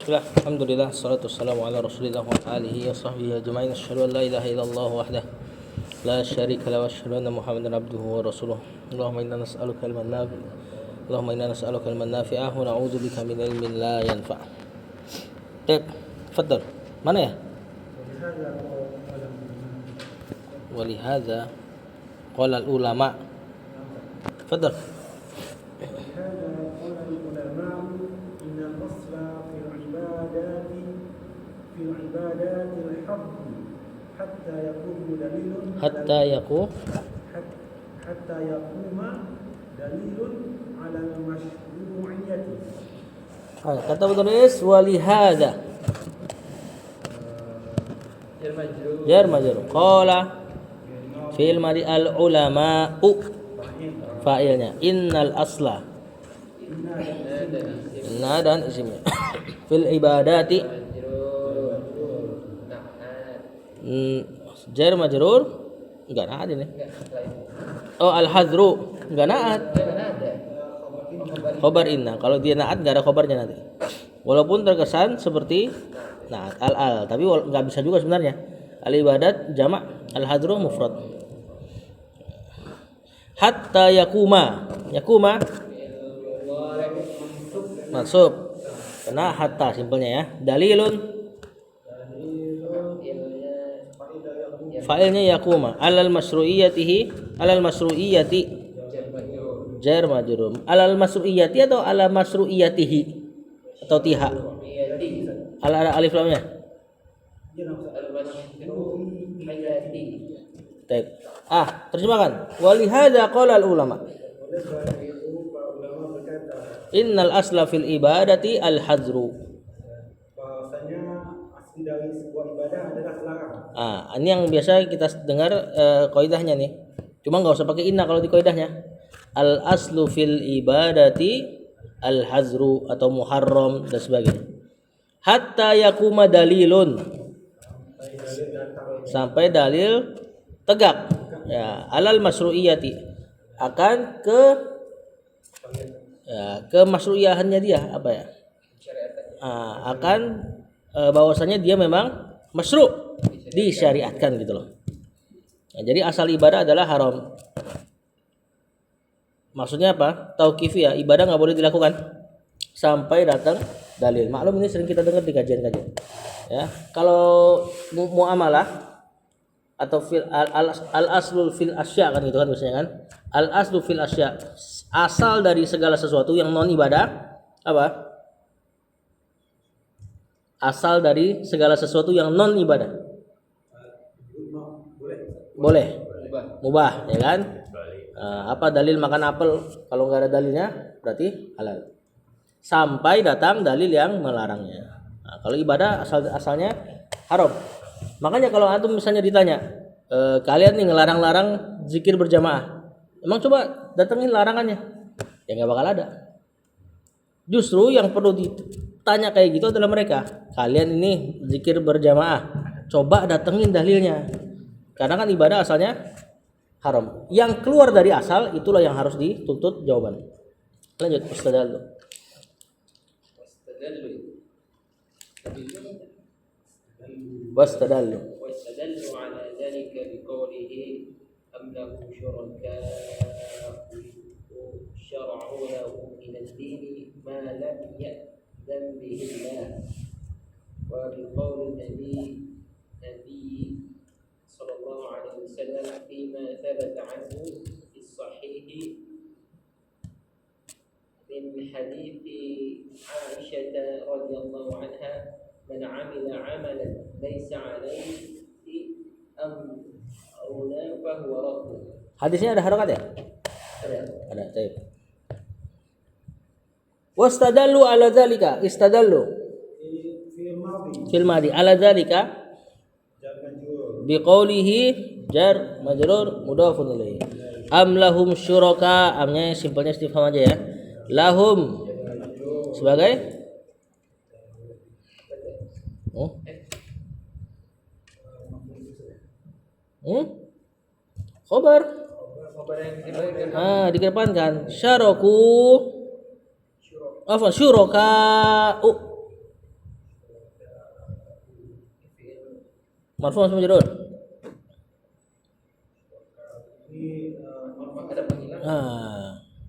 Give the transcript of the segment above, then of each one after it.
Bismillah, alhamdulillah, salatu wassalamu ala rasulillah wa alihi wa sahbihi ajma'in. Asyhadu an la ilaha illallah wahdah la syarika lahu wa asyhadu anna muhammadan abduhu wa rasuluh. Allahumma inna nas'aluka ilman nafi'. Allahumma inna nas'aluka ilman nafi'ah wa na'udzu bika min ilmin la yanfa'. Baik, tafadhal. Mana ya? Walihadza qala al ulama. Tafadhal. Hatta yaqum dalilun ala al-mashru'iyyati. Kata penulis walihadza jar majrur qala fi'il madi al ulama'u fa'ilnya innal asla inna dan isimnya fil ibadati jar majrur enggak naat ini. Oh, al-hadru enggak naat. Khobar inna. Kalau dia naat enggak ada khobarnya nanti. Walaupun terkesan seperti naat al-al, tapi enggak bisa juga sebenarnya. Al-ibadat jamak, al-hadru mufrad. Hatta yakuma. Yakuma mansub. Kena hatta simpelnya ya. Dalilun fa'ilnya yakuma alal masru'iyati jar majrur alal masru'iyati atau ala masru'iyatihi atau tiha ala alif lamnya baik. Terjemahkan walihadza qala al ulama innal asla fil ibadati al hadru. Dari sebuah ibadah adalah larangan. Ini yang biasa kita dengar kaidahnya nih. Cuma enggak usah pakai inna kalau di kaidahnya. Al aslu fil ibadati al hazru atau muharram dan sebagainya. Hatta yakuma dalilun. Sampai dalil tegak. Ya, alal masru'iyati. Akan ke masru'iyahannya dia apa ya? Akan bahwasanya dia memang masyru' disyariatkan gitu loh. Nah, jadi asal ibadah adalah haram. Maksudnya apa? Tauqifi ya, ibadah nggak boleh dilakukan sampai datang dalil. Maklum ini sering kita dengar di kajian-kajian. Ya, kalau muamalah atau al aslul fil asya kan gitu kan biasanya kan. Al aslu fil asya, asal dari segala sesuatu yang non ibadah apa? Asal dari segala sesuatu yang non ibadah boleh mubah ya kan. Apa dalil makan apel? Kalau nggak ada dalilnya berarti halal sampai datang dalil yang melarangnya. Kalau ibadah asalnya haram. Makanya kalau antum misalnya ditanya kalian nih ngelarang-larang zikir berjamaah, emang coba datengin larangannya, ya nggak bakal ada. Justru yang perlu tanya kayak gitu adalah mereka. Kalian ini zikir berjamaah, coba datengin dalilnya. Karena kan ibadah asalnya haram. Yang keluar dari asal itulah yang harus dituntut jawaban. Lanjut ustadz. Wastadallu ala dzalika biqawlihi am lahu syuraka'u syara'u lahu min ad-din ma lam ya'zan bihi Allah wa biqawli nabi sallallahu alaihi wasallam fima thabata anhu fi sahih min hadits Aisyah radhiyallahu anha man 'amila 'amalan laysa 'alaihi amruna fa huwa radd. Hadisnya ada harakat ya? Ada. Baik. Wastadallu ala dzalika, istadallu fil madi ala dzalika biqaulihi jar majrur mudhafun ilaihi. Am lahum syuraka, amnya simpelnya istifham aja ya. Lahum sebagai khobar dikedepankan syaraku syuraka Marfu masuk majrur.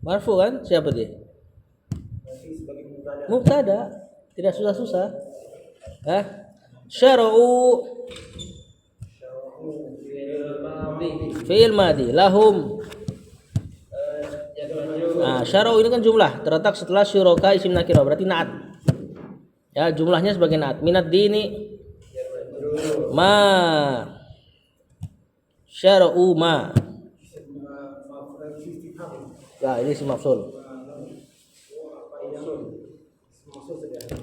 Marfu kan? Siapa dia? Mubtada. Tidak susah-susah. Syara'u fi'il madi lahum. Syara'u ini kan jumlah terletak setelah syuraka isim nakirah, berarti naat. Ya, jumlahnya sebagai naat. Minad dini ma syara'u ma. Ya, ini si mafsul.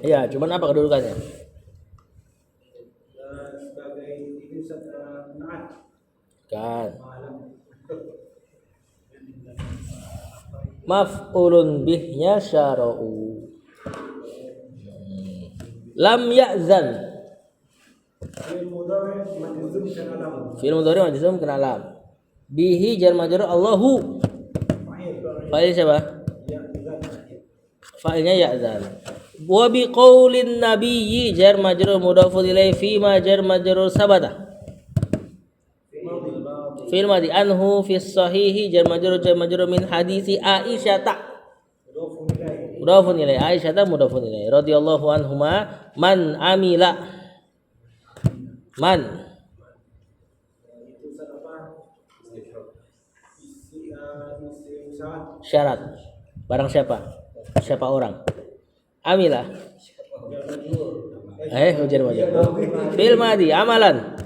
Iya, cuman apa kedudukannya? Kan. Maf'ulun bihnya syara'u. Lam ya'zan. Fi'il mudhari majzum kena lam. Bihi jar majrur Allahu. Fa'il siapa? Fa'ilnya ya'zan. Wa bi qaulin nabiyyi jar majrur mudhafun ilaihi fi ma jar majrur sabata. Fil madi anhu fi sahihi jar majrur min hadisi Aisyah ta. Mudhafun ilaihi Aisyah ta mudhafun ilaihi radhiyallahu anhuma man amila man syarat barang siapa orang amila ujar fil madi amalan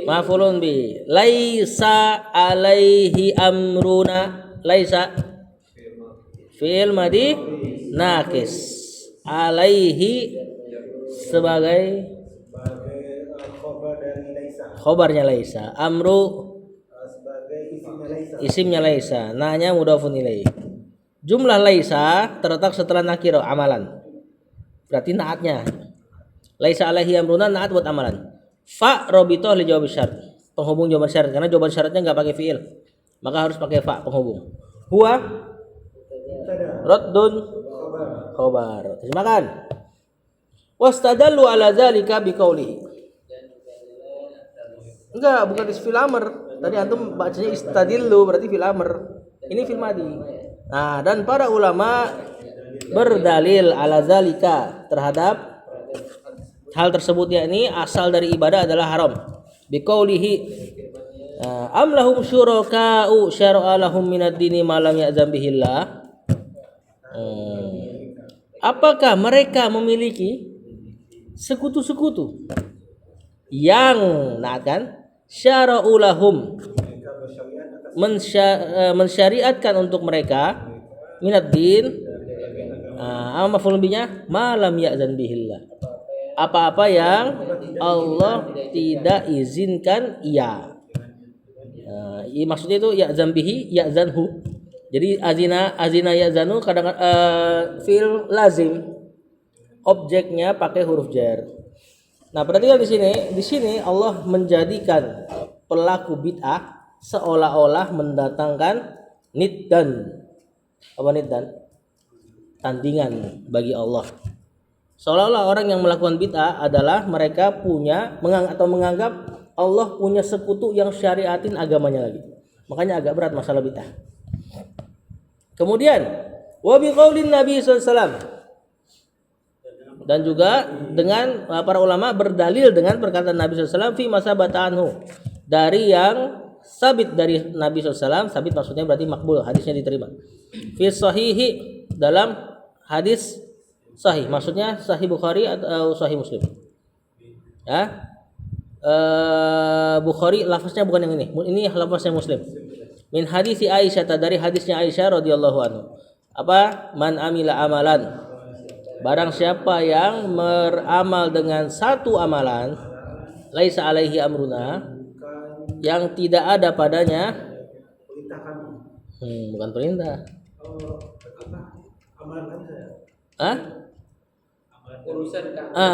maf'ulun bi laisa alaihi amruna laisa fil madi nakis alaihi sebagai khobarnya laisa amru isimnya laisa nanya mudhafun ilaih. Jumlah laisa terletak setelah nakiro amalan. Berarti naatnya. Laisa alaihi amruna naat buat amalan. Fa robito li jawab syarat. Penghubung jawaban syarat karena jawaban syaratnya enggak pakai fiil. Maka harus pakai fa penghubung. Huwa raddun khabar. Terjemahkan. Wastadallu ala dzalika biqauli. Enggak, bukan fil amr. Tadi antum bacanya istadillu berarti fil amr. Ini fil madi. Nah, dan para ulama berdalil ala zalika terhadap hal tersebut, yakni asal dari ibadah adalah haram. Biqaulihi am lahum syuraka'u syara'a lahum minad dini ma lam ya'zam bihillah. Apakah mereka memiliki sekutu-sekutu yang naatkan syara'u lahum mensyariatkan untuk mereka minad din maf'ul bihi malam ya'zan bihillah, apa-apa yang Allah tidak izinkan ia. Maksudnya itu ya'zan bihi ya'zanhu. Jadi azina ya'zanu kadang fi'il lazim, objeknya pakai huruf jar. Nah, perhatikan di sini Allah menjadikan pelaku bid'ah seolah-olah mendatangkan niddan. Apa niddan? Tandingan bagi Allah. Seolah-olah orang yang melakukan bid'ah adalah mereka menganggap Allah punya sekutu yang syariatin agamanya lagi. Makanya agak berat masalah bid'ah. Kemudian wa biqaulin Nabi sallallahu alaihi wasallam, dan juga dengan para ulama berdalil dengan perkataan Nabi sallallahu alaihi wasallam fi masabata anhu, dari yang sabit dari Nabi SAW. Sabit maksudnya berarti makbul, hadisnya diterima. Fi sahihi, dalam hadis sahih, maksudnya sahih Bukhari atau sahih Muslim. Ya, Bukhari lafaznya bukan yang ini lafaznya Muslim. Min hadisi Aisyah, dari hadisnya Aisyah radhiyallahu anhu. Apa? Man amila amalan, barang siapa yang beramal dengan satu amalan, laisa alaihi amruna, yang tidak ada padanya bukan perintah.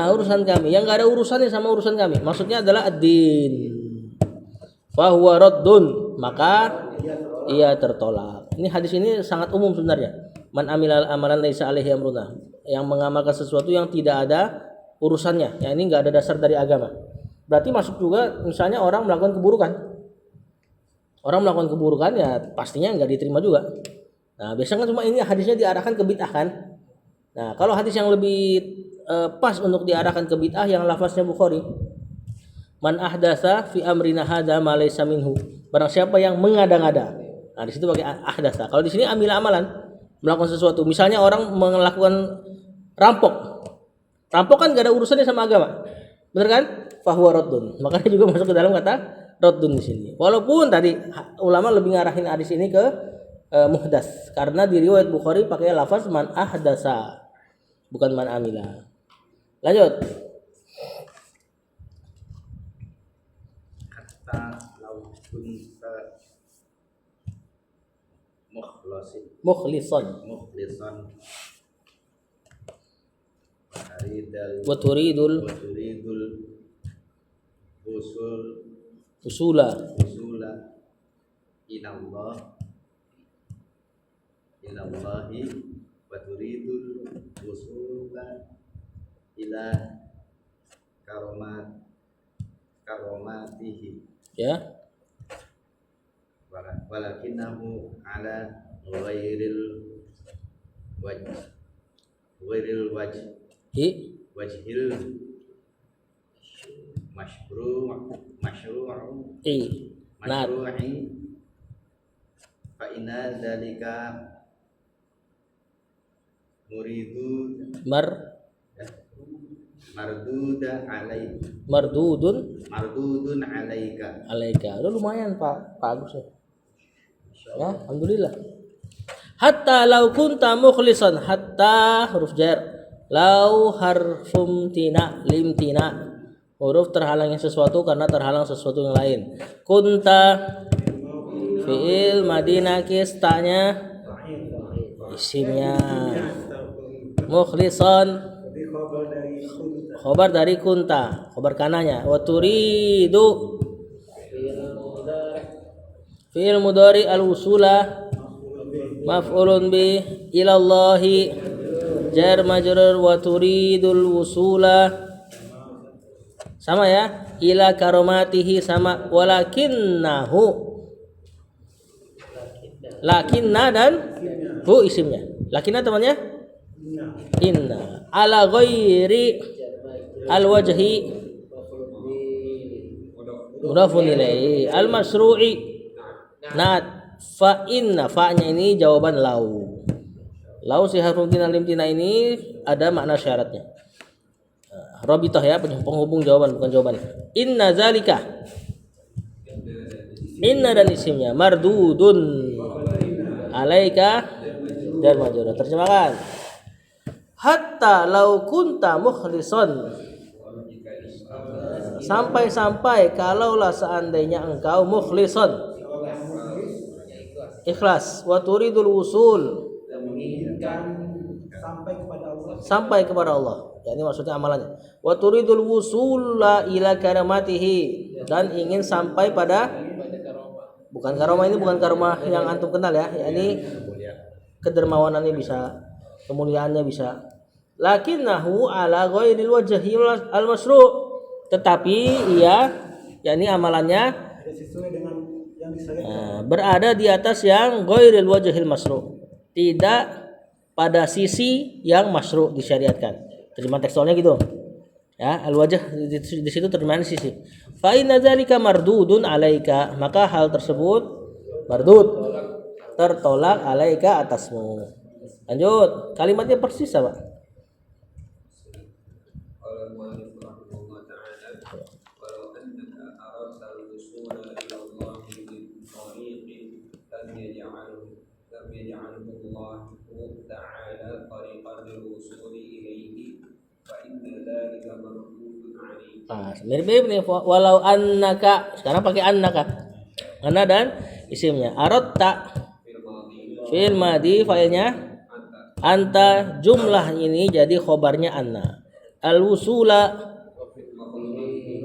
Urusan kami yang nggak ada urusannya sama urusan kami, maksudnya adalah ad-din. Fahuwa raddun, maka ia tertolak. Ini hadis ini sangat umum sebenarnya. Man amilal amalan laisa alaihi amruna, yang mengamalkan sesuatu yang tidak ada urusannya, yang ini nggak ada dasar dari agama. Berarti masuk juga misalnya orang melakukan keburukan. Orang melakukan keburukan ya pastinya nggak diterima juga. Nah, biasanya kan cuma ini hadisnya diarahkan ke bid'ah kan. Nah, kalau hadis yang lebih pas untuk diarahkan ke bid'ah yang lafaznya Bukhari. Man ahdatsa fi amrina hadza ma laysa minhu. Barang siapa yang mengada-ngada. Nah, di situ pakai ahdatsa. Kalau di sini amila amalan, melakukan sesuatu. Misalnya orang melakukan rampok. Rampok kan gak ada urusannya sama agama. Benar kan? Fahuwa raddun. Makanya juga masuk ke dalam kata raddun di sini. Walaupun tadi ulama lebih ngarahin hadis ini ke muhdas karena di riwayat Bukhari pakai lafaz man ahdasa bukan man amila. Lanjut. Hatta law kunta Mukhlisan wa turidul usula ilallahi wa turidul usula ila karomatihi ya. Walakinahu ala ghairil wajhil masyru'i fa inna dzalika mardudun alaika. Udah lumayan Pak Agus ya. Ya, alhamdulillah. Hatta law kunta mukhlisan, hatta huruf jar. Lau harfum tina limtina. Huruf terhalangnya sesuatu karena terhalang sesuatu yang lain. Kunta fi'il madina kistanya isimnya. Mukhlisan khobar dari kunta, khobar kananya. Wa turidu fi'il mudhari al-wusula maf'ulun bi ilallahi jar majrur wa turidul wusula sama ya, ila karomatihi sama, walakinnahu lakinna dan hu isimnya. Lakinna temannya inna ala ghairi al-wajhi mudhafun ilaihi al-masru'i. Nah, fa inna fa-nya ini jawaban lau. Lau si harfun tina lim tina ini ada makna syaratnya. Rabithah ya, penghubung jawaban bukan jawaban. Inna zalika. Inna dan isimnya mardudun alaika dan majrur. Terjemahkan. Hatta lau kunta mukhlisan. Sampai-sampai kalaulah seandainya engkau mukhlisan ikhlas wa turidul wusul sampai kepada Allah. Ya, ini maksudnya amalannya. Wa turidul wusula ila karamatihi dan ingin sampai pada bukan karomah, ini bukan karomah yang antum kenal ya. Ya ini kedermawanannya bisa, kemuliaannya bisa. Lakinnahu ala ghairil wajhi al-masru'. Tetapi ia yakni amalannya berada di atas yang ghairil wajhil masru', tidak pada sisi yang masru' disyariatkan. Terjemahan tekstualnya gitu. Ya, al-wajh di situ terjemahan sisi. Fa inna dzalika mardudun alaika, maka hal tersebut mardud, tertolak alaika atasmu. Lanjut, kalimatnya persis apa? Mirip-mirip nih, walau annaka, sekarang pakai annaka. Anna dan isimnya. Aratta fi'il madhi, fa'ilnya anta, jumlah ini jadi khobarnya anna. Al-wusula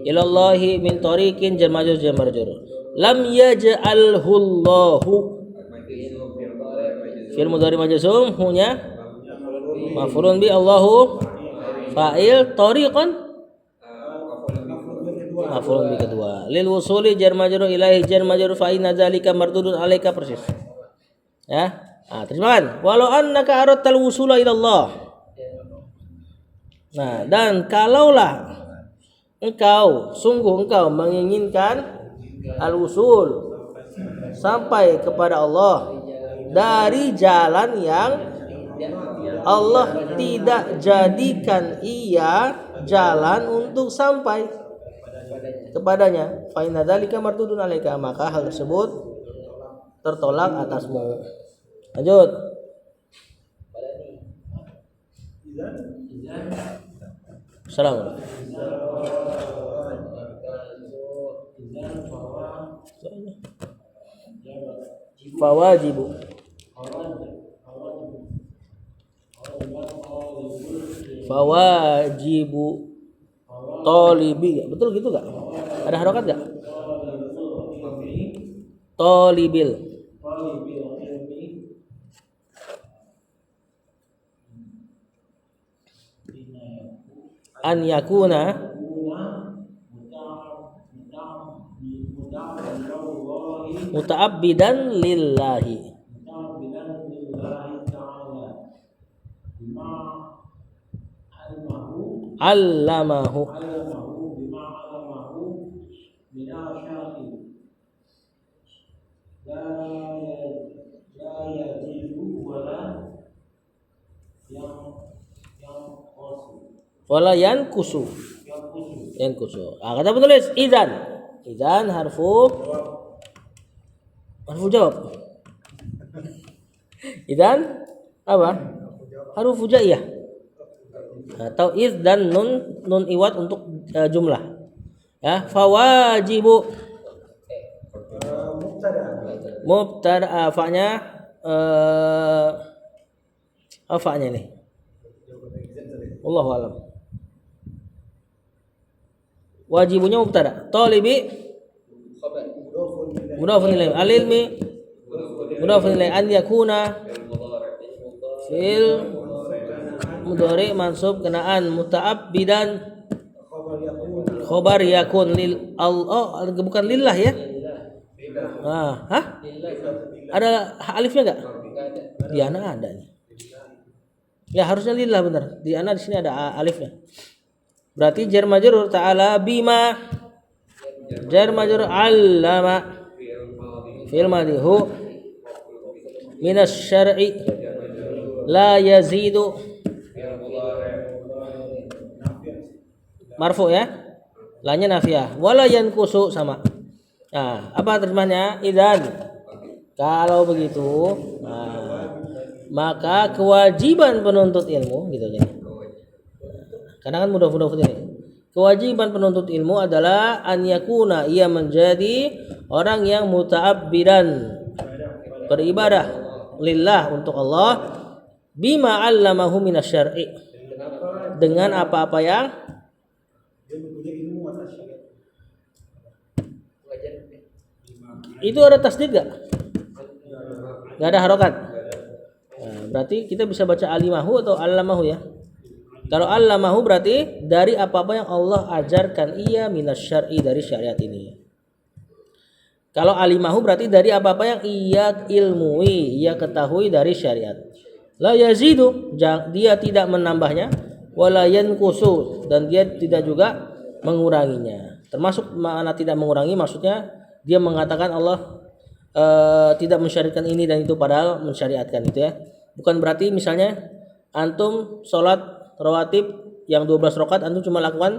ilallahi min tariqin jar majrur jar majrur. Lam yaj'alhu Allahu fi'il mudhari majzum, hunya maf'ulun bi, Allahu fa'il, tariqan Maf'ul bi kedua. Lil wusuli jar majrur ilaihi jar majrur fa inna dzalika mardudun alaika persis. Ya. Nah, terjemahan. Walau annaka aradtal wusula ila Allah. Nah, dan kalaulah sungguh engkau menginginkan al-wusul sampai kepada Allah dari jalan yang Allah tidak jadikan ia jalan untuk sampai kepadanya, fa inna dzalika mardudun alaika, maka hal tersebut tertolak atasmu. Lanjut. Assalamualaikum. Fawajibu. Fawajibu tolibi, betul gitu gak? Ada harokat gak? Tolibil. An yakuna muta'abbidan lillahi. Allamahu. Wala yankusu. Kata penulis idzan. Idzan harfu jawab. Idzan apa? Harfu jaiyah. Atau id dan nun iwat untuk jumlah. Ya, fawajibu mubtada fa-nya apa-nya nih? Wallahu alam. Wajibunya mubtada, talibi mudhafun ilaih, al-ilmi mudhafun ilaih, an yakuna fil mudhari mansub kenaan, muta'abbidan khobar yakun lil Allah, bukan lillah ya. Ada alifnya enggak? Di ana ada nih. Ya harusnya lillah benar. Di ana di sini ada alifnya. Berarti jar majrur ta'ala bima, jar majrur allama, fi'il madhi hu minas syar'i la yazidu, marfu ya, lanya nafiyah, wala yankusu sama. Nah, apa terjemahnya? Idzan, kalau begitu, maka kewajiban penuntut ilmu gitu aja. Karena kan mudhaf ini. Kewajiban penuntut ilmu adalah an yakuna, ia menjadi orang yang muta'abbidan, beribadah lillah untuk Allah, bima 'allamahu minasyar'i, dengan apa-apa yang itu ada tasdid gak? Gak ada harokat. Nah, berarti kita bisa baca alimahu atau allamahu ya. Kalau allamahu berarti dari apa-apa yang Allah ajarkan ia minasyar'i, dari syariat ini. Kalau alimahu berarti dari apa-apa yang ia ilmui, ia ketahui dari syariat. La yazidu, dia tidak menambahnya, wala yankusu, dan dia tidak juga menguranginya. Termasuk makna tidak mengurangi, maksudnya dia mengatakan Allah tidak mensyariatkan ini dan itu padahal mensyariatkan itu ya. Bukan berarti misalnya antum sholat rawatib yang 12 rakaat antum cuma lakukan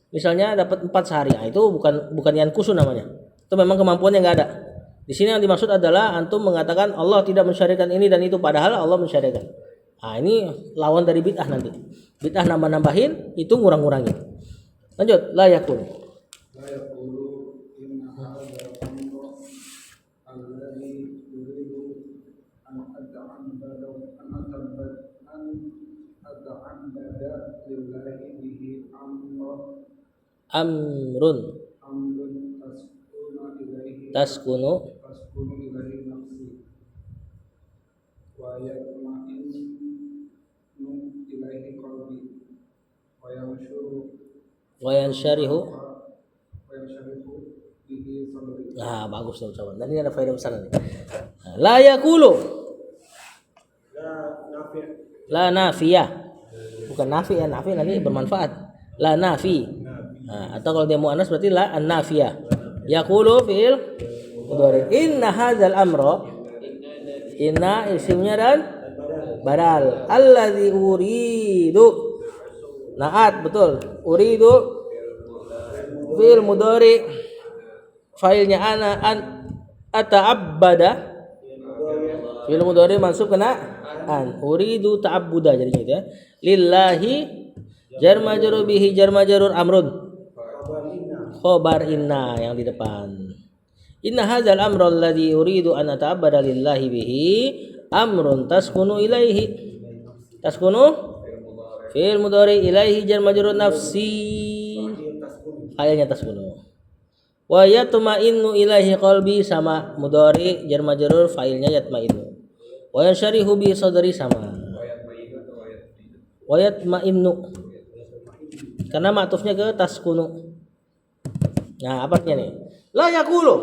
misalnya dapat 4 sehari. Nah, itu bukan yankusu namanya. Itu memang kemampuannya enggak ada. Di sini yang dimaksud adalah antum mengatakan Allah tidak mensyariatkan ini dan itu padahal Allah mensyariatkan. Nah, ini lawan dari bid'ah nanti. Bid'ah nambah-nambahin, itu ngurang-ngurangin. Lanjut, la yakun. Amrun taskunu wa yansyarihu Nah, bagus tuh ucapan. Tadi ada faedah besar nih. Nah, la yaqulu. La nafiyah. Bukan nafi ya, nafi nanti bermanfaat. La nafi. Nah, atau kalau dia muannas berarti la an-nafiyah. Yaqulu fi'il mudhari. Inna hadzal amra. Inna isimnya dan badal. Alladzi uridu. Naat betul. Uridu fi'il mudhari. Failnya ana an ata'abbada. Fi'il mudhari mansub kena an. Uridu ta'abbuda jadinya itu ya. Lillahi jar majrur bihi jar majrur amrun. Khobar inna yang di depan. Inna hadzal amra alladzi uridu an ata'abbada lillahi bihi amrun taskunu ilaihi. Taskunu fi'il mudhari ilaihi jar majrur nafsi. Ayatnya taskunu. Wa yatma'innu ilaihi qalbi sama mudhari jar majrur fa'ilnya yatma'innu. Wa yansharihu bi sadri sama. Wa yatma'innu. Karena ma'tufnya ke taskunu. Nah, apa artinya nih? La yaqulu.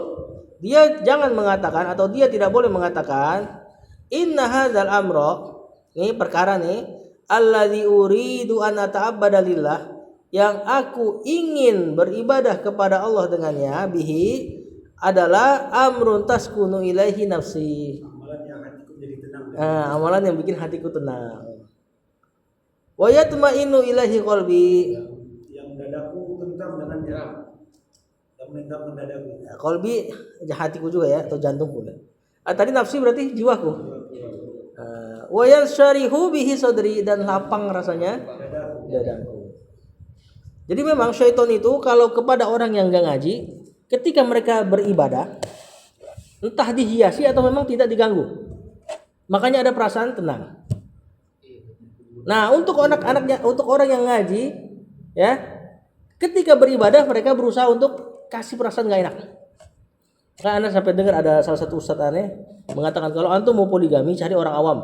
Dia jangan mengatakan atau dia tidak boleh mengatakan inna hadzal amra. Ini perkara nih, alladzi uridu an ata'abbada lillah, yang aku ingin beribadah kepada Allah dengannya, bihi adalah amrun taskunu ilaihi nafsi. Amalan yang bikin hatiku tenang. Wa yatma'innu ilaihi qalbi. Yang dadaku tentram dengannya. Yang menentang dadaku. Qalbi hatiku juga ya, atau jantungku. Tadi nafsi berarti jiwaku. Wa yansharihu bihi sadri, dan lapang rasanya dadaku. Jadi memang syaitan itu kalau kepada orang yang enggak ngaji, ketika mereka beribadah, entah dihiasi atau memang tidak diganggu, makanya ada perasaan tenang. Nah, untuk anak-anaknya, untuk orang yang ngaji, ya, ketika beribadah mereka berusaha untuk kasih perasaan nggak enak. Karena Anda sampai dengar ada salah satu ustadz aneh mengatakan kalau antum mau poligami cari orang awam,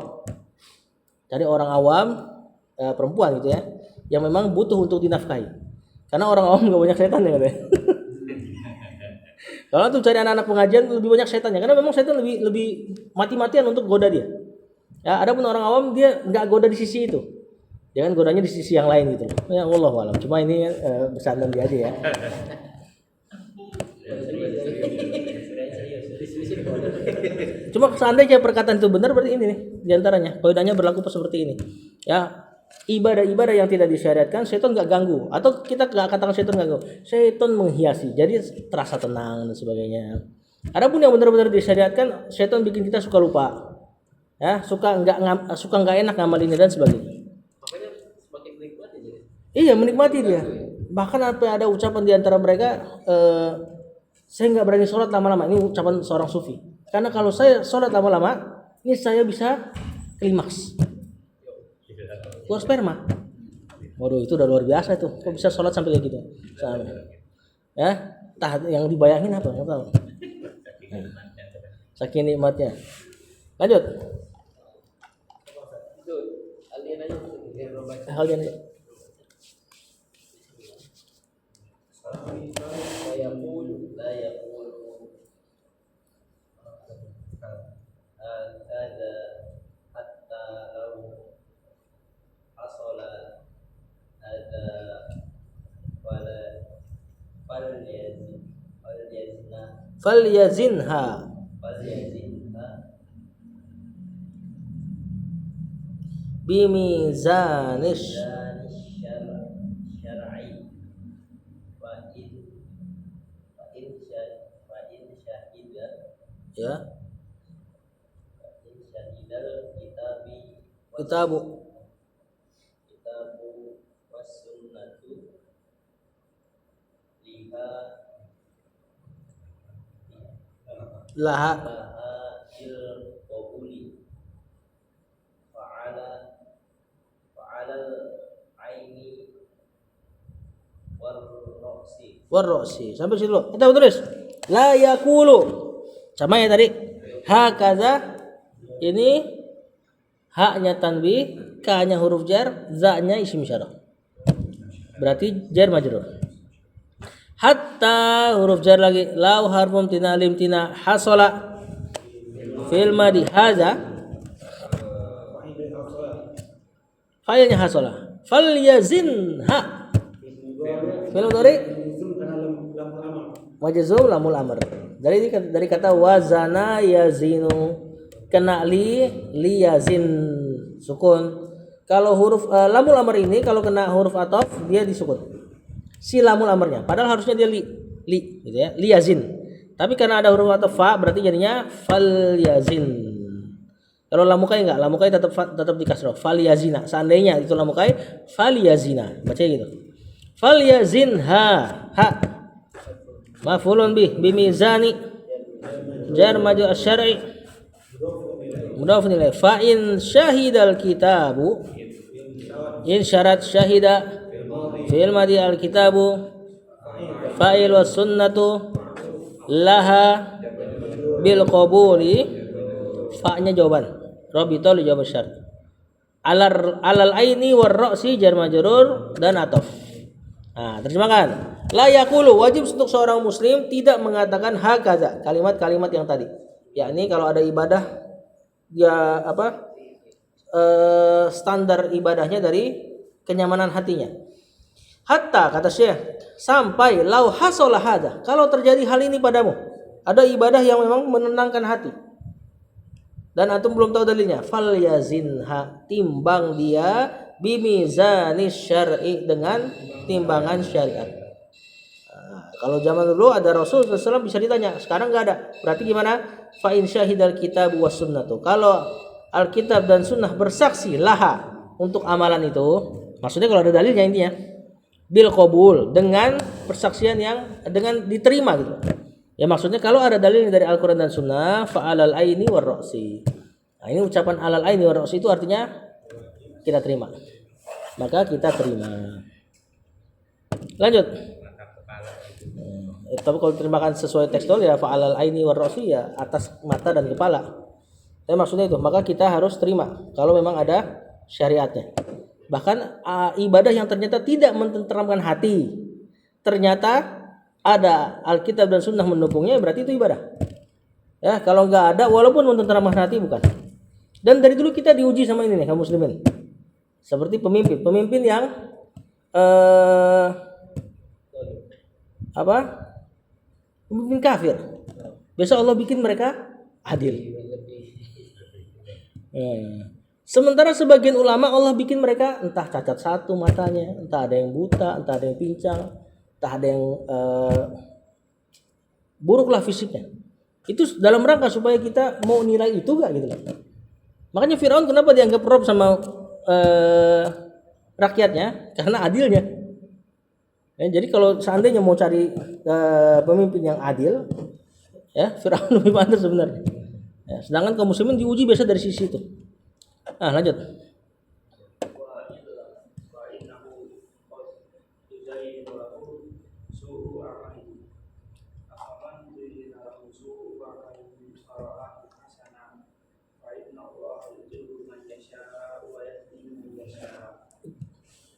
perempuan gitu ya, yang memang butuh untuk dinafkahi. Karena orang awam nggak banyak setan ya katanya. Kalau antum cari anak-anak pengajian lebih banyak setannya, karena memang setan lebih mati-matian untuk goda dia. Ya, ada pun orang awam dia nggak goda di sisi itu, jangan godanya di sisi yang lain gitu. Ya Allah alam. Cuma ini bercanda dia aja ya. Cuma seandainya perkataan itu benar berarti ini nih diantaranya. Kaidahnya berlaku seperti ini. Ya, ibadah-ibadah yang tidak disyariatkan setan nggak ganggu, atau kita nggak katakan setan ganggu. Setan menghiasi, jadi terasa tenang dan sebagainya. Adapun yang benar-benar disyariatkan, setan bikin kita suka lupa. Ya, suka nggak enak ngamalinnya dan sebagainya. Makanya semakin menikmati dia. Iya, menikmati dia. Bahkan ada ucapan di antara mereka, saya nggak berani sholat lama-lama. Ini ucapan seorang sufi. Karena kalau saya sholat lama-lama, ini saya bisa klimaks, keluar sperma. Waduh, itu udah luar biasa itu. Kok bisa sholat sampai kayak gitu? Ya, yang dibayangin apa? Nggak tahu. Saking nikmatnya. Lanjut. Alien aja. La yaqulu ada hatta law hasala ada wala Falyazinha. Bimizanish syar'i wa in syahida ya syahidal kitabu was sunnatu liha laha il qabuli fa'ala aini warrosi. Sampai situ dulu. Kita tulis la yaqulu sama ya tadi, hakaza. Ini haknya tanbih, ka-nya huruf jar, za-nya isim isyarah, berarti jar majrur. Hatta huruf jar lagi. Lau harfum tina lim tina hasola fil madi haza. Failnya hasola. Fal yazinha. Fil mudhari majzum lamul amr. Dari kata wazana yazinu, kena li yazin sukun. Kalau huruf lamul amr ini kalau kena huruf ataf dia disukun. Si lamul amrnya. Padahal harusnya dia li gitu ya, li yazin. Tapi karena ada huruf ataf fa berarti jadinya fal yazin. Kalau lamukai enggak, lamukai tetap di kasroh. Fal yazina. Seandainya itu lamukai fal yazina. Baca gitu. Fal yazinha. Ha. Maf'ulun bimizani jar maju asy-syar'i mudhaf ilaih. Fa in syahidal kitabu in syarat syahida fi'il madi al kitabu fa'il was sunnatu laha bil qabuli. Fa-nya jawaban rabita li jawab syart. Alal aini war ra'si jar majrur dan ataf. Nah, terjemahkan. La yaqulu, wajib untuk seorang muslim tidak mengatakan hakaza, kalimat-kalimat yang tadi. Yakni kalau ada ibadah dia standar ibadahnya dari kenyamanan hatinya. Hatta kata Syekh, sampai lau hasola hadza, kalau terjadi hal ini padamu, ada ibadah yang memang menenangkan hati. Dan antum belum tahu dalilnya, fal yazinha, timbang dia bimizanis syar'i, dengan timbangan syariat. Kalau zaman dulu ada Rasul SAW bisa ditanya, sekarang nggak ada. Berarti gimana? Fa in syahidal kitab was sunnatu. Kalau Alkitab dan Sunnah bersaksi laha untuk amalan itu, maksudnya kalau ada dalilnya intinya, bil qabul, dengan persaksian yang dengan diterima gitu. Ya maksudnya kalau ada dalil dari Al-Quran dan Sunnah, fa alal aini war ra'si. Nah, ini ucapan alal aini war ra'si itu artinya kita terima. Maka kita terima. Lanjut. Tapi kalau terjemahkan sesuai tekstual ya fa'alal aini war ra'si, ya atas mata dan kepala. Tapi maksudnya itu, maka kita harus terima kalau memang ada syariatnya. Bahkan ibadah yang ternyata tidak menenteramkan hati, ternyata ada Alkitab dan Sunnah mendukungnya, berarti itu ibadah. Ya, kalau nggak ada walaupun menenteramkan hati bukan. Dan dari dulu kita diuji sama ini nih kaum muslimin. Seperti pemimpin yang pemimpin kafir. Besok Allah bikin mereka adil. Sementara sebagian ulama Allah bikin mereka entah cacat satu matanya, entah ada yang buta, entah ada yang pincang, entah ada yang buruklah fisiknya. Itu dalam rangka supaya kita mau nilai itu gak gitu loh. Makanya Firaun kenapa dianggap rob sama rakyatnya? Karena adilnya. Ya, jadi kalau seandainya mau cari pemimpin yang adil, ya Firaun lebih pantas sebenarnya. Ya, sedangkan kaum muslimin diuji biasa dari sisi itu. Nah, lanjut.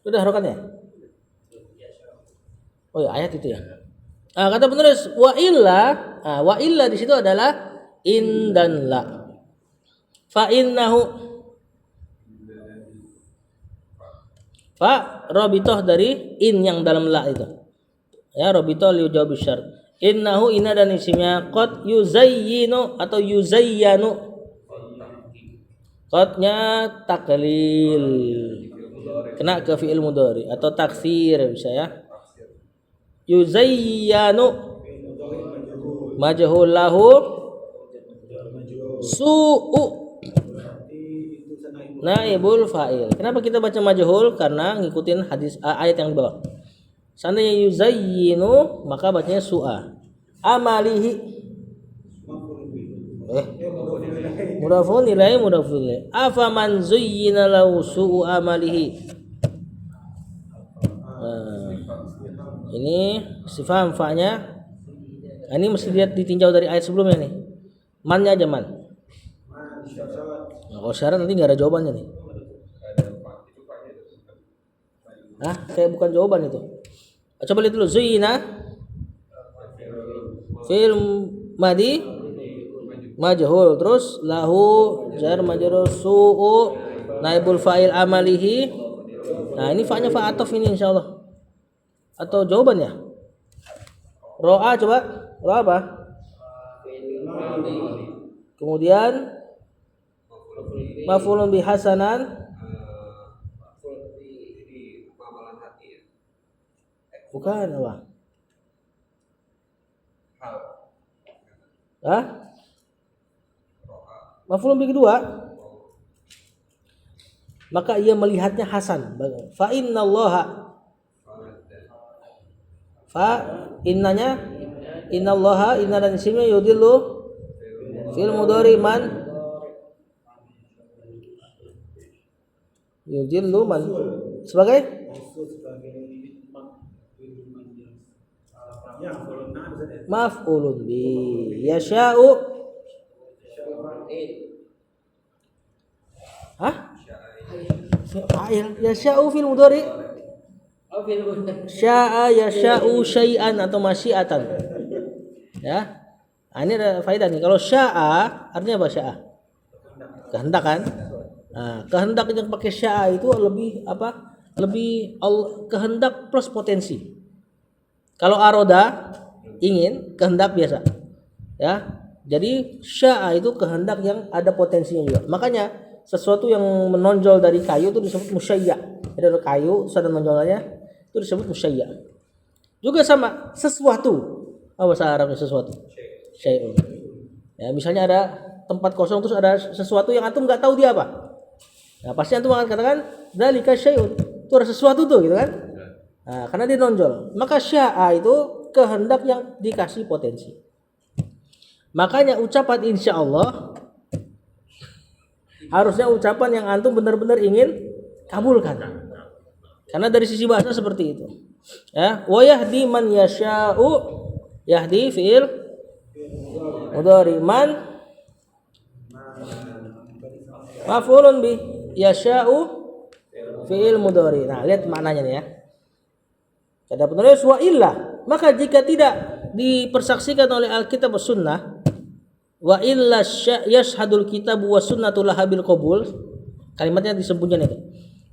Sudah harokatnya? Oh ya, ayat itu ya. Kata penulis wa illa di situ adalah in dan la. Fa innahu fa rabitoh dari in yang dalam la itu. Ya, rabitoh li jawab syart. Innahu inna dan isimnya qad yuzayyinu atau yuzayyanu. Qadnya taklil. Kena ke fi'il mudhari atau taksir bisa ya. Yuzayyanu majhul lahu su'u naibul fa'il. Kenapa kita baca majhul? Karena ngikutin hadis ayat yang di bawah. Seandainya yuzayyinu maka bacanya su'a. Amalihi mudhafun ilaihi mudhafun ilaihi. Afaman zuyyina lahu su'u amalihi. Ini istifham fa-nya. Ini mesti lihat ditinjau dari ayat sebelumnya nih. Man-nya aja man. Nah, kalau syarat nanti nggak ada jawabannya nih. Kayak bukan jawaban itu. Coba lihat dulu. Zuyina Fi'il madi majhul, terus lahu jar majrur su'u naibul fa'il amalihi. Nah, ini fa-nya fa ataf ini insyaallah. Atau jawabannya? Ro'a coba. Ro'a apa? Kemudian maf'ulun bi hasanan. Bukan apa? Hah? Maf'ulun bi kedua. Maka ia melihatnya hasan. Fa innallaha. Fa innanya innallaha inna dan isimnya yudillu fil mudhari man yudillu man sebagai maf'ulun bi yasha'u. Hah? Fa'il yasha'u fil mudhari. Sya'a yasha'u syai'an atau masyiatan. Ya. Nah, ini ada faedah nih. Kalau sya'a artinya apa sya'a? Kehendak kan? Nah, kehendak yang pakai sya'a itu lebih apa? Lebih kehendak plus potensi. Kalau aroda ingin, kehendak biasa. Ya. Jadi sya'a itu kehendak yang ada potensinya juga. Makanya sesuatu yang menonjol dari kayu itu disebut musyayya. Jadi ada kayu, ada menonjolnya itu disebut musyayya. Juga sama sesuatu. Apa bahasa Arabnya sesuatu? Syai'un. Ya, misalnya ada tempat kosong terus ada sesuatu yang antum nggak tahu dia apa. Nah, pasti antum akan katakan dzalika syai'un. Itu ada sesuatu tuh gitu kan? Nah, karena dia nonjol. Maka sya'a itu kehendak yang dikasih potensi. Makanya ucapan insyaallah harusnya ucapan yang antum benar-benar ingin kabulkan. Karena dari sisi bahasa seperti itu. Ya, wa yahdi man yasha'u, yahdi fi'il mudhari, man maf'ulun bi yasha'u fi'il mudhari. Nah, lihat maknanya nih ya. Kata penulis wa illa, maka jika tidak dipersaksikan oleh Alkitab was sunnah, wa illa yashhadul kitab was sunnatu lahabil qabul, kalimatnya disembunyikan itu.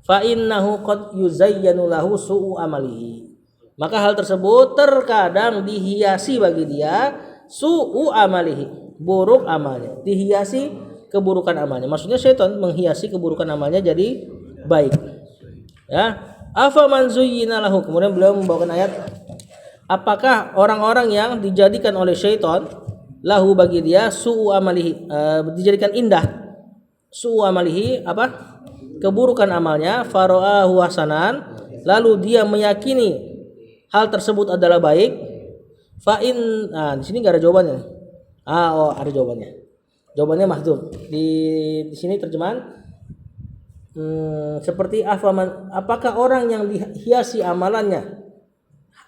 Fa innahu qad yuzayyanu lahu su'u amalihi. Maka hal tersebut terkadang dihiasi bagi dia su'u amalihi, buruk amalnya, dihiasi keburukan amalnya. Maksudnya syaitan menghiasi keburukan amalnya jadi baik. Ya, afa man zuyyina lahu. Kemudian beliau membawakan ayat, apakah orang-orang yang dijadikan oleh syaitan lahu bagi dia su'u amalihi, dijadikan indah su'u amalihi apa? Keburukan amalnya, fara'ahu hasanan, lalu dia meyakini hal tersebut adalah baik. Fa'in, nah di sini nggak ada jawabannya. Ada jawabannya. Jawabannya mahdzuf. Di sini terjemahan seperti afaman, apakah orang yang dihiasi amalannya,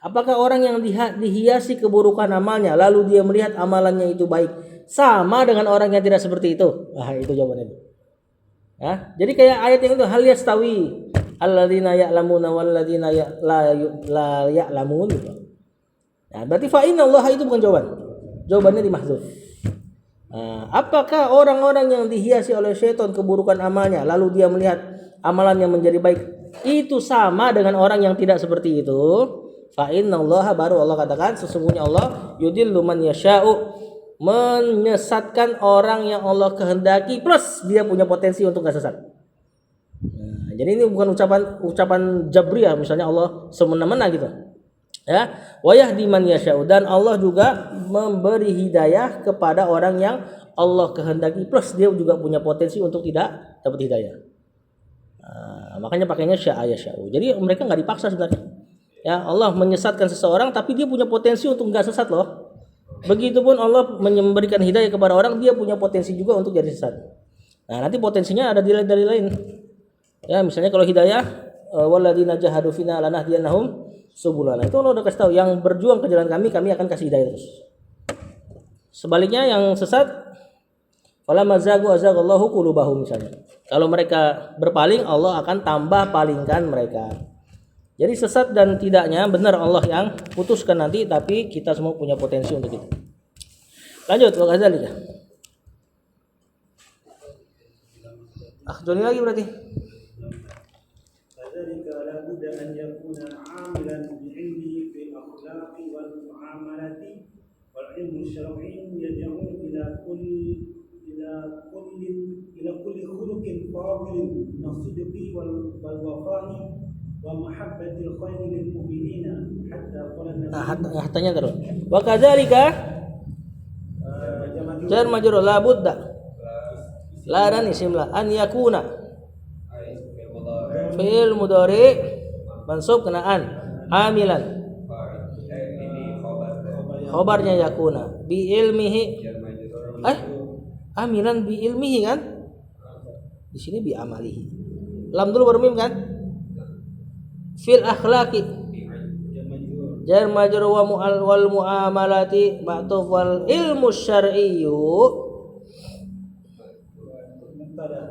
apakah orang yang dihiasi keburukan amalnya lalu dia melihat amalannya itu baik, sama dengan orang yang tidak seperti itu? Itu jawabannya. Ya, jadi kayak ayat yang itu, hal yastawi alladzina ya'lamuna walladzina la ya'lamun. Nah, berarti fa innallaha itu bukan jawaban. Jawabannya di mahdzuf. Nah, apakah orang-orang yang dihiasi oleh syaitan keburukan amalnya lalu dia melihat amalannya menjadi baik itu sama dengan orang yang tidak seperti itu? Fa innallaha, baru Allah katakan sesungguhnya Allah yudillu man yasha'u, menyesatkan orang yang Allah kehendaki plus dia punya potensi untuk gak sesat. Nah, jadi ini bukan ucapan jabriyah misalnya Allah semena-mena gitu. Ya, wa yahdi man yasha'u, dan Allah juga memberi hidayah kepada orang yang Allah kehendaki plus dia juga punya potensi untuk tidak dapat hidayah. Nah, makanya pakainya sya'a yasha'u. Jadi mereka nggak dipaksa sebenarnya. Ya, Allah menyesatkan seseorang tapi dia punya potensi untuk nggak sesat loh. Begitupun Allah memberikan hidayah kepada orang, dia punya potensi juga untuk jadi sesat. Nah, nanti potensinya ada dari lain. Ya, misalnya kalau hidayah, walladzina jahadu fina lanahdiyannahum subulana. Itu Allah udah kasih tahu, yang berjuang ke jalan kami akan kasih hidayah terus. Sebaliknya yang sesat, falamma zagu azaghallahu qulubahum misalnya. Kalau mereka berpaling, Allah akan tambah palingkan mereka. Jadi sesat dan tidaknya benar Allah yang putuskan nanti, tapi kita semua punya potensi untuk itu. Lanjut, wa kadzalika. Joni lagi berarti. كذلك لا بد أن يكون عاملا بعلمه في الأخلاق والمعاملات والعلم الشرعي يدعو إلى كل خلق فاضل من الصدق والوفاء ومحبة الخير للمؤمنين حتى قال النبي Hatanya terus. Wa kadzalika jar majrur la budda. La dan isim la an yakuna fi'il mudhari mansub kena an amilan khobarnya yakuna bi ilmihi amilan bi ilmihi kan di sini bi amalihi lam dulu baru mim kan fil akhlaqi jar majrur wa wal muamalati ma'tuf wal ilmu syar'iyyu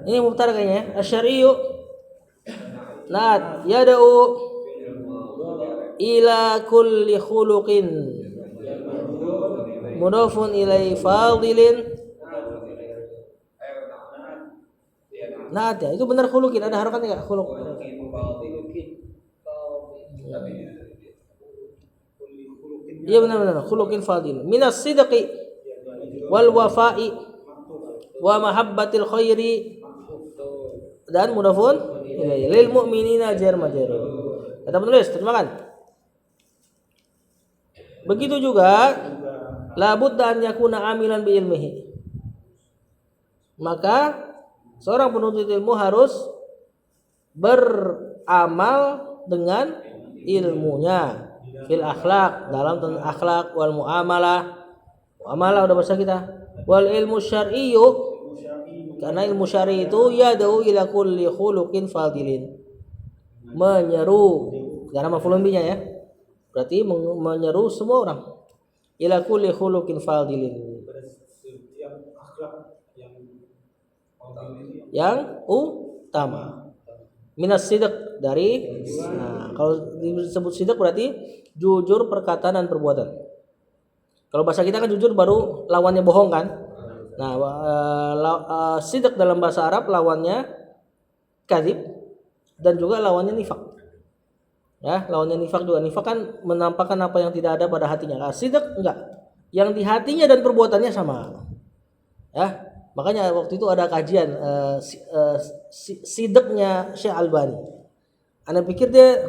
ini mubtada kayaknya asyariyu nat yada'u ila kulli khuluqin mudafun ilai fadilin nat ya itu benar khuluqin ada harokatnya enggak khuluq iya benar khuluqin fadil minas sidqi wal wafa'i wa mahabbatil khairi dan mudafun ilaihi lil mu'minina jar majrur. Kata penulis, terjemahkan. Begitu juga la budda an yakuna amilan bi ilmihi. Maka seorang penuntut ilmu harus beramal dengan ilmunya fil akhlak dalam tentang akhlak wal muamalah. Muamalah udah bahasa kita. Wal ilmu syar'iyyu karena ilmu syar'i itu yad'u ila kulli khuluqin fadilin. Menyeru karena maf'ulun bihi ya. Berarti menyeru semua orang ila kulli khuluqin fadilin. Yang utama. Minas sidq dari kalau disebut sidq berarti jujur perkataan dan perbuatan. Kalau bahasa kita kan jujur baru lawannya bohong kan? Nah, sidq dalam bahasa Arab lawannya kadzib dan juga lawannya nifak. Ya, lawannya nifak juga. Nifak kan menampakkan apa yang tidak ada pada hatinya. Nah, sidq enggak. Yang di hatinya dan perbuatannya sama. Ya, makanya waktu itu ada kajian sidqnya Syekh Albani. Ana pikir dia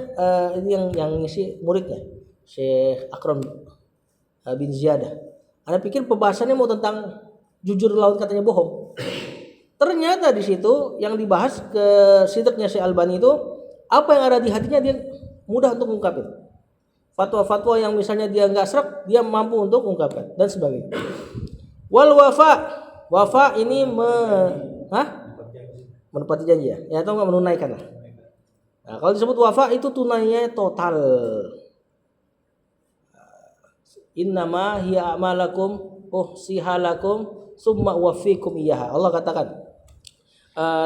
ini yang ngisi muridnya Syekh Akram bin Ziyadah. Ana pikir pembahasannya mau tentang jujur lawan katanya bohong. Ternyata di situ yang dibahas ke sidqnya Syekh Albani itu apa yang ada di hatinya dia mudah untuk mengungkapkan. Fatwa-fatwa yang misalnya dia enggak serak, dia mampu untuk mengungkapkan dan sebagainya. Wal wafa ini menepati janji ya. Ya atau enggak menunaikan lah. Nah, kalau disebut wafa itu tunainya total. Innama hiya a'malakum uhsihalakum summa wafikum iyaha. Allah katakan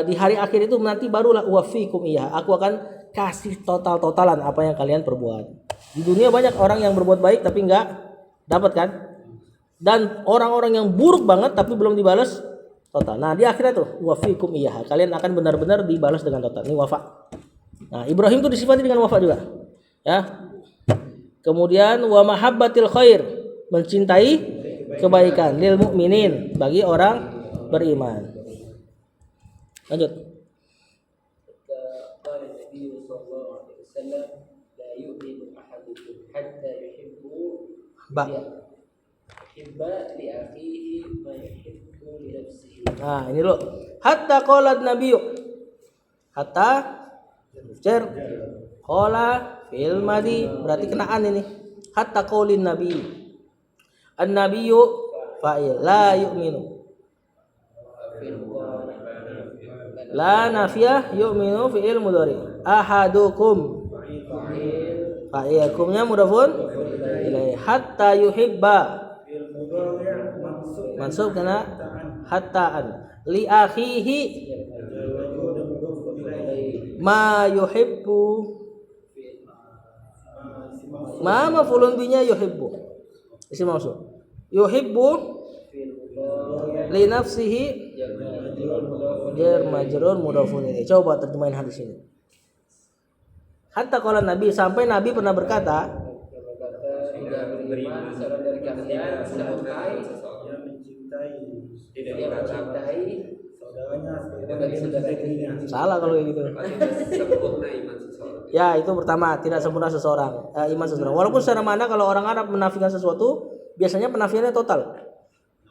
di hari akhir itu nanti barulah wafikum iyaha. Aku akan kasih total-totalan apa yang kalian perbuat. Di dunia banyak orang yang berbuat baik tapi enggak dapat kan? Dan orang-orang yang buruk banget tapi belum dibalas total. Nah, di akhirat tuh wafikum iyaha. Kalian akan benar-benar dibalas dengan total. Ini wafa. Nah, Ibrahim itu disifati dengan wafa juga. Ya. Kemudian wa mahabbatil khair, mencintai kebaikan lil mukminin bagi orang beriman. Lanjut. قال النبي صلى الله عليه وسلم لا يؤمن أحدكم حتى يحب لأخيه ما يحب لنفسه. Nah, ini loh. Hatta qalat nabiyyu. Hatta jar qala fil madi berarti kenaan ini. Hatta qaulin nabi. An-nabiyyu fa'il la yu'minu. La nafiyah yu'minu fi'il mudhari. Ahadukum fa'iyakumnya mudhafun ilaihi. Hatta yuhibba mansub kena hattaan li akhihi ma yuhibbu ma maf'ulun binya yuhibbu isim mausuf yuhibbu fi'il mudhari li nafsihi jar majrur mudhafun ini. Coba terjemahin hadis ini. Hatta qala Nabi, sampai Nabi pernah berkata, tidak beriman seorang dari kalian sampai Dia mencintai dia mencintai saudaranya bagi saudara dirinya. salah kalau kayak gitu. Sempurna iman seseorang. Ya, itu pertama, tidak sempurna seseorang, iman seseorang. Walaupun secara makna kalau orang Arab menafikan sesuatu, biasanya penafiannya total.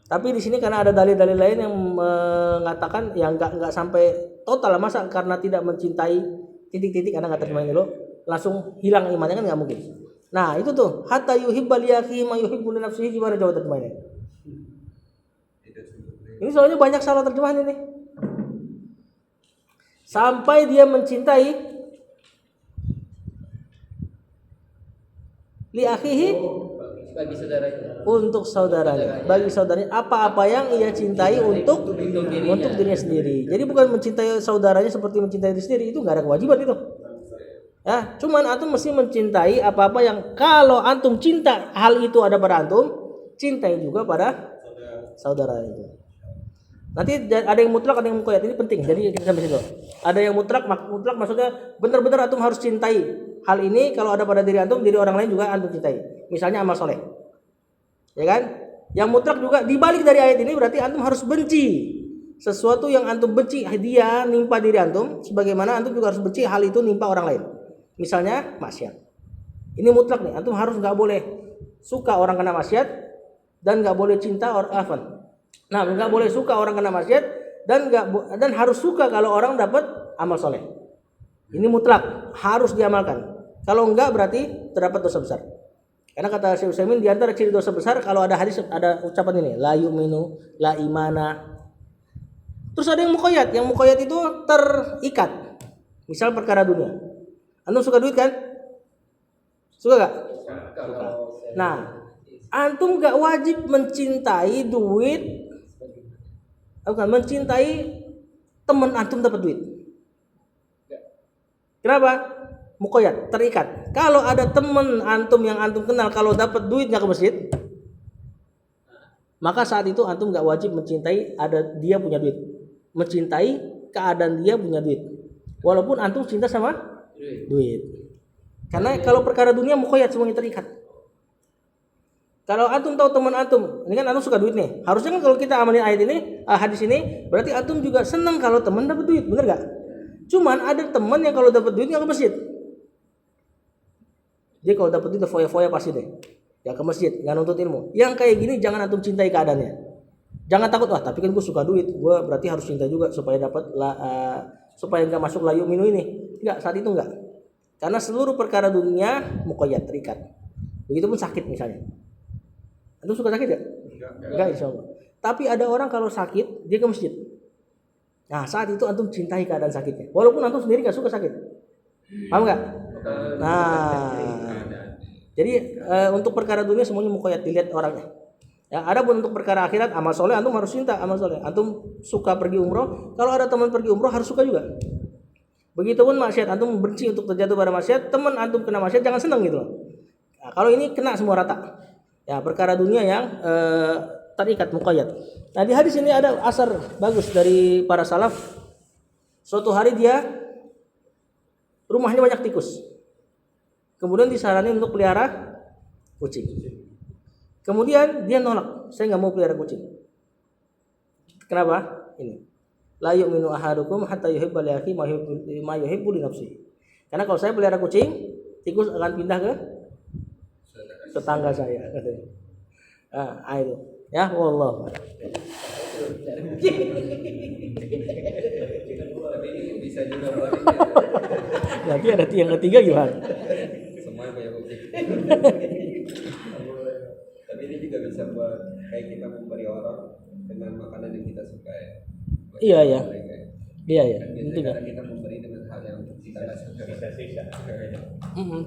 Tapi di sini karena ada dalil-dalil lain yang mengatakan yang enggak sampai total, masa karena tidak mencintai titik-titik Anda enggak terjemahin dulu, langsung hilang imannya kan enggak mungkin. Nah, itu tuh, hatta yuhibbal yaqi ma yuhibbu li nafsihi, gimana coba terjemahinnya? Ini soalnya banyak salah terjemahan ini. Sampai dia mencintai li akhihi Bagi saudaranya. untuk saudaranya, bagi saudaranya apa-apa yang ia cintai untuk dirinya sendiri. Jadi bukan mencintai saudaranya seperti mencintai diri sendiri, itu nggak ada kewajiban itu. Ya, cuman antum mesti mencintai apa-apa yang kalau antum cinta hal itu ada pada antum, cintai juga pada saudara itu. Nanti ada yang mutlak, ada yang muqayyad. Ini penting. Jadi kita sampai situ. Ada yang mutlak maksudnya benar-benar antum harus cintai hal ini kalau ada pada diri antum, diri orang lain juga antum cintai. Misalnya amal soleh. Ya kan? Yang mutlak juga dibalik dari ayat ini berarti antum harus benci sesuatu yang antum benci dia nimpa diri antum, sebagaimana antum juga harus benci hal itu nimpa orang lain. Misalnya maksiat. Ini mutlak nih. Antum harus nggak boleh suka orang kena maksiat dan nggak boleh cinta orang Nah, nggak boleh suka orang kena maksiat dan harus suka kalau orang dapat amal soleh. Ini mutlak, harus diamalkan. Kalau enggak berarti terdapat dosa besar. Karena kata Syekh Utsaimin di antara ciri dosa besar kalau ada hadis ada ucapan ini, la yu'minu, la imana. Terus ada yang muqayyad. Yang muqayyad itu terikat. Misal perkara dunia. Antum suka duit kan? Suka enggak? Suka. Nah, antum enggak wajib mencintai duit. Bukan mencintai teman antum dapat duit. Kenapa? Muqayyad, terikat. Kalau ada teman antum yang antum kenal kalau dapat duit nggak ke masjid, maka saat itu antum nggak wajib mencintai ada dia punya duit, mencintai keadaan dia punya duit, walaupun antum cinta sama duit. Karena kalau perkara dunia muqayyad, semuanya terikat. Kalau antum tahu teman antum, ini kan antum suka duit nih. Harusnya kan kalau kita amalin ayat ini, hadis ini, berarti antum juga senang kalau teman dapat duit, bener gak? Cuman ada teman yang kalau dapat duit nggak ke masjid. Dia kalau dapat duit foya-foya pasti deh, ya ke masjid, nggak nuntut ilmu. Yang kayak gini jangan antum cintai keadaannya. Jangan takut, wah tapi kan gue suka duit, gue berarti harus cinta juga supaya dapat supaya nggak masuk layu minu ini. Nggak, saat itu nggak. Karena seluruh perkara dunia muqayyad, terikat. Begitupun sakit misalnya. Antum suka sakit gak? Enggak, insya Allah. Tapi ada orang kalau sakit dia ke masjid. Nah saat itu antum cintai keadaan sakitnya, walaupun antum sendiri gak suka sakit. Paham gak? Nah, jadi untuk perkara dunia semuanya muqayyad, dilihat orangnya. Ya, ada pun untuk perkara akhirat amal soleh antum harus cinta amal soleh. Antum suka pergi umroh, kalau ada teman pergi umroh harus suka juga. Begitupun maksiat, antum benci untuk terjatuh pada maksiat, teman antum kena maksiat jangan senang gitu loh. Nah, kalau ini kena semua rata. Ya, perkara dunia yang terikat muqayyad. Nah, di hadis ini ada asar bagus dari para salaf. Suatu hari dia rumahnya banyak tikus. Kemudian disaranin untuk pelihara kucing. Kemudian dia nolak, saya nggak mau pelihara kucing. Kenapa? Ini. La yu'minu ahadukum hatta yuhibba li akhihi ma yuhibbu li nafsihi. Karena kalau saya pelihara kucing, tikus akan pindah ke tetangga saya katanya. Itu. Ya, wallah. Tapi ini bisa juga buat Nanti ada yang ketiga gimana? semuanya punya kucing. Tapi ini juga bisa buat kayak kita memberi orang dengan makanan yang kita suka ya. Iya, iya. Iya, iya. Kan Itu biasanya kan. kadang kita memberi dengan hal yang kita nggak suka.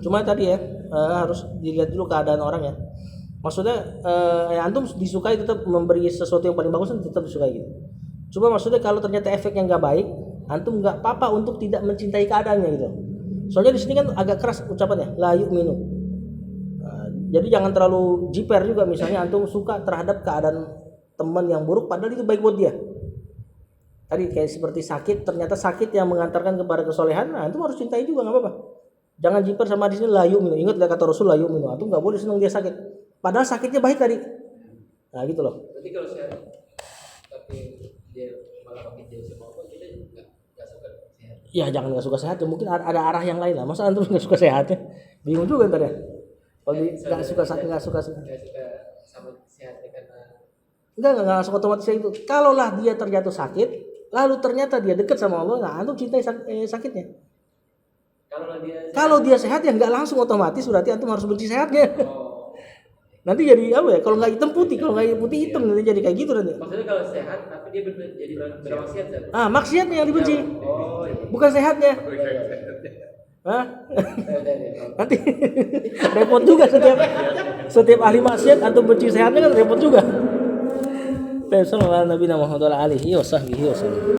Cuma tadi ya harus dilihat dulu keadaan orang ya. Maksudnya antum disukai tetap memberi sesuatu yang paling bagus tetap disukai gitu. Cuma maksudnya kalau ternyata efeknya nggak baik, antum nggak apa-apa untuk tidak mencintai keadaannya gitu. Soalnya di sini kan agak keras ucapannya, la yu'minu. Jadi jangan terlalu jiper juga, misalnya antum suka terhadap keadaan teman yang buruk padahal itu baik buat dia. Tadi kayak seperti sakit, ternyata sakit yang mengantarkan kepada kesolehan, nah itu harus cintai juga, nggak apa-apa. Jangan jiper sama di sini layu minum. Ingat kata Rasul layu minum. Itu nggak boleh senang dia sakit. Padahal sakitnya baik tadi. Nah gitu loh. Berarti kalau sehat tapi dia malah makin jauh sama Allah, kita nggak suka sehat. Ya jangan nggak suka sehat. Ya, mungkin ada arah yang lain lah. Masa antum nggak suka sehatnya? Bingung juga ntar ya. Kalau nggak suka sakit, nggak suka sama sehatnya karena nggak langsung otomatis kayak itu. Kalaulah dia terjatuh sakit, lalu ternyata dia dekat sama Allah, nah antum cintai sakitnya. Kalau dia sehat ya nggak langsung otomatis berarti antum harus benci sehatnya. oh, Nanti jadi apa ya? Kalau nggak hitam putih, kalau nggak putih hitam nanti jadi kayak gitu nanti. maksudnya kalau sehat tapi dia jadi bermaksiat kan? Ah maksiatnya yang dibenci, Oh, iya. bukan sehatnya. Hah? Nanti repot juga setiap ahli maksiat antum benci sehatnya kan repot juga. Sallallahu alaihi wasallam.